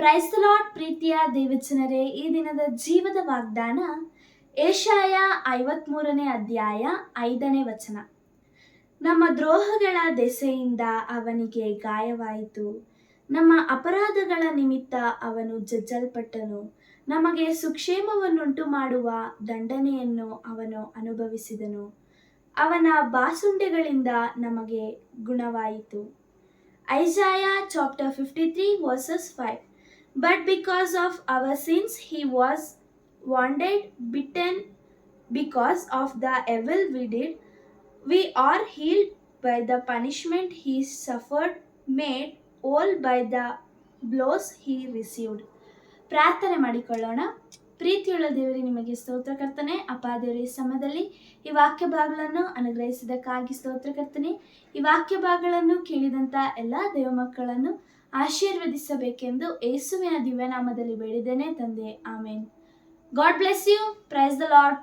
Price the lord. ಪ್ರೀತಿಯ ದೇವಜನರೇ, ಈ ದಿನದ ಜೀವದ ವಾಗ್ದಾನ ಏಷಾಯ 53ನೇ ಅಧ್ಯಾಯ 5ನೇ ವಚನ. ನಮ್ಮ ದ್ರೋಹಗಳ ದೆಸೆಯಿಂದ ಅವನಿಗೆ ಗಾಯವಾಯಿತು, ನಮ್ಮ ಅಪರಾಧಗಳ ನಿಮಿತ್ತ ಅವನು ಜಜ್ಜಲ್ಪಟ್ಟನು, ನಮಗೆ ಸುಕ್ಷೇಮವನ್ನುಂಟು ಮಾಡುವ ದಂಡನೆಯನ್ನು ಅವನು ಅನುಭವಿಸಿದನು, ಅವನ ಬಾಸುಂಡೆಗಳಿಂದ ನಮಗೆ ಗುಣವಾಯಿತು. Isaiah chapter 53 verses 5. But because of our sins he was wounded, bitten. Because of the evil we did, we are healed by the punishment he suffered, made whole by the blows he received. ಪ್ರಾರ್ಥನೆ ಮಾಡಿಕೊಳ್ಳೋಣ. ಪ್ರೀತಿಯುಳ್ಳ ದೇವರೇ, ನಿಮಗೆ ಸ್ತೋತ್ರ ಕರ್ತನೆ. ಅಪ್ಪ ದೇವರೇ, ಈ ಸಮಯದಲ್ಲಿ ಈ ವಾಕ್ಯ ಭಾಗಗಳನ್ನು ಅನುಗ್ರಹಿಸಿದ್ದಕ್ಕಾಗಿ ಸ್ತೋತ್ರ ಕರ್ತನೆ. ಈ ವಾಕ್ಯ ಭಾಗಗಳನ್ನು ಕೇಳಿದಂಥ ಎಲ್ಲ ದೇವ ಮಕ್ಕಳನ್ನು ಆಶೀರ್ವದಿಸಬೇಕೆಂದು ಯೇಸುವಿನ ದಿವ್ಯನಾಮದಲ್ಲಿ ಬೇಡಿದ್ದೇನೆ ತಂದೆ, amen. God bless you. Praise the lord.